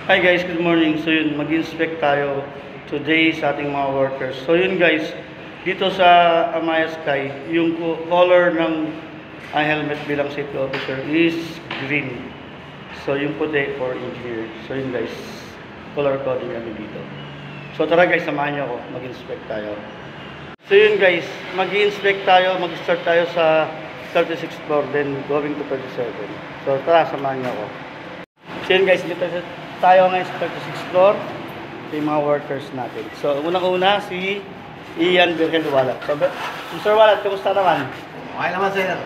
Hi guys, good morning. So yun, mag-inspect tayo today sa ating mga workers. So yun guys, dito sa Amaya Sky, yung color ng helmet bilang safety officer is green. So yung puti for engineer. So yun guys, color coding kami dito. So tara guys, samahan nyo ako, mag-inspect tayo. So yun guys, mag-inspect tayo, mag-start tayo sa 36th floor, then going to 37. So tara, samahan nyo ako. So yun guys, dito tayo ngayon sa 36th floor. Ito yung mga workers natin. So unang-una si Ian Virgil Walat. So Mr. Walat, kamusta naman? Okay naman sir.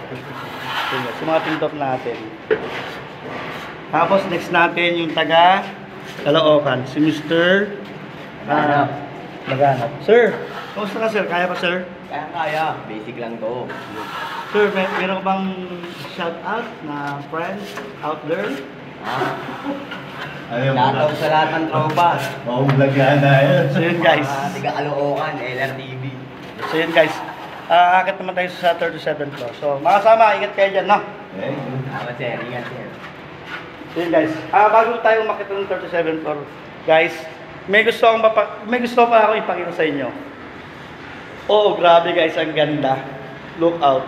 So mga tindok natin. Tapos next natin yung taga Caloocan, si Mr. Laganap. Sir, kamusta ka sir? Kaya pa sir? Kaya. Basic lang to. Sir, meron ka bang shout out na friends out there? Shoutout sa lahat ng tropa. Vlog yan na yun. So yun guys. Tiga Caloocan, LRTV. So yun guys. Akit naman tayo sa 37th floor. So makasama, ingat kayo dyan, no? Tama sir, ingat sir. So yun guys. Bago tayo makita ng 37th floor, guys, may gusto pa ako ipakita sa inyo. Oo, grabe guys, ang ganda. Look out.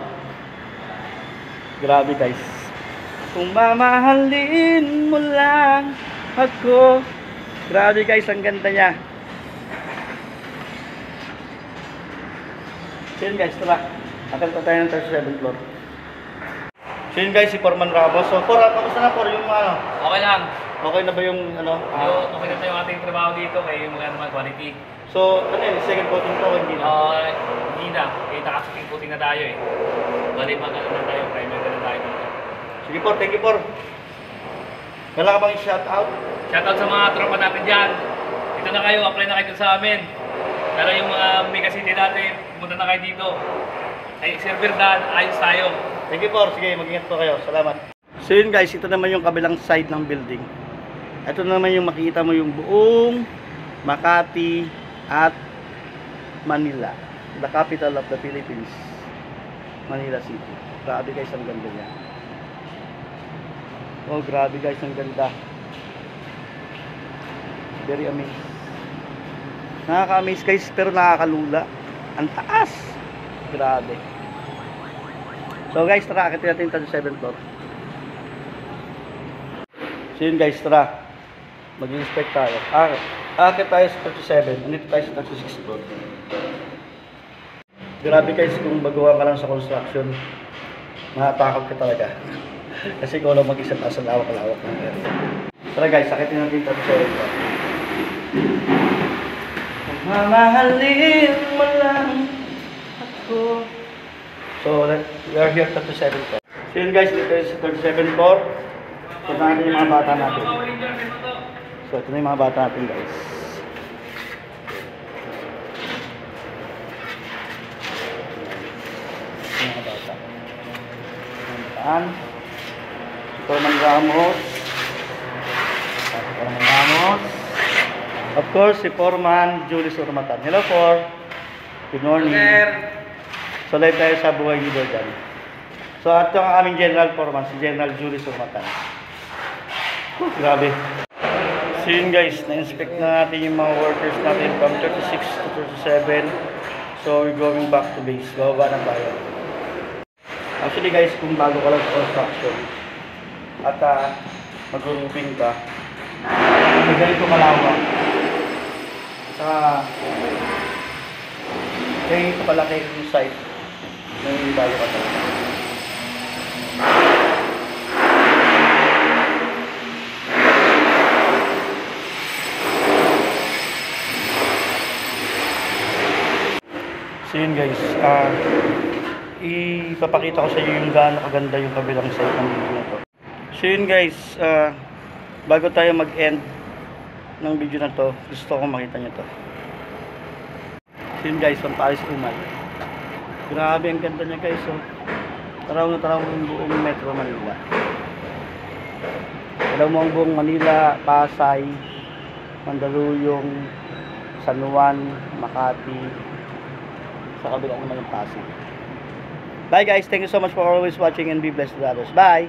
Grabe guys. Kung mamahalin mo lang ako. Grabe guys, ang ganda niya. So yun guys, tara. Akita tayo ng 37th floor. So yun guys, si Foreman Ramos. So kamusta na po yung ano? Okay lang. Okay na ba yung ano? Okay na yung ating trabaho dito kay yung mga quality. So ano yun, second coating to, hindi na? Hindi na. Kaya nakasecond coating na tayo eh. Bali mag na tayo, primer na tayo dito. Sige po, thank you po. Wala ka bang shout out? Shoutout sa mga tropa natin dyan. Dito na kayo, apply na kayo sa amin. Pero yung mga Mega City natin, pumunta na kayo dito. Ay, server dan, ayos tayo. Thank you po. Sige, mag-ingat po kayo. Salamat. So yun guys, ito naman yung kabilang side ng building. Ito naman yung makikita mo yung buong Makati at Manila. The capital of the Philippines. Manila City. Grabe guys, ang ganda niya. Oh, grabe guys, ang ganda. Very amazing. Nakaka-amaze guys, pero nakakalula. Ang taas. Grabe. So guys, tara, akitin natin yung 37th floor. So yun guys, tara. Mag-inspect tayo. Akit tayo sa 37. Andito tayo sa 36th floor. Grabe guys, kung baguhan ka lang sa construction, matatakot ka talaga. Kasi kung lang mag-isa taas ang lawak-lawak ng area. Tara guys, sakitin natin yung 37 floor. Mamahalin mo lang ako. So, we are here at 37 floor. So yun guys, dito sa 37 floor. Ito natin yung mga bata natin. So, ito na yung mga bata natin guys. Ito yung mga bata. Saan? Foreman Ramos. Foreman Ramos. Of course, si Foreman Julius Urmatan. Hello, For. Good morning. So, live tayo sa Buhay Lido dyan. So, at yung aming General Foreman, si General Julius Urmatan. Grabe. So, yun guys, na-inspect na natin yung mga workers natin from 36 to 37. So, we're going back to base. Bababa na tayo. Actually guys, kung bago ka lang sa construction at mag-roofing ka, may ganito kalawak. Saka ganito kalaki yung site ng yung bago ka talaga. So yun guys, ipapakita ko sa inyo yung gaano kaganda yung kabilang side ng video na to. So yun guys, bago tayo mag-end ng video na to, gusto ko makita nyo to. So yun guys, pampalis umal. Grabe ang ganda niya guys. So, taraw na taraw yung buong Metro Manila. Taraw mo ang buong Manila, Pasay, Mandaluyong, San Juan, Makati, sa kabilang naman yung Pasig. Bye guys, thank you so much for always watching and be blessed with others. Bye!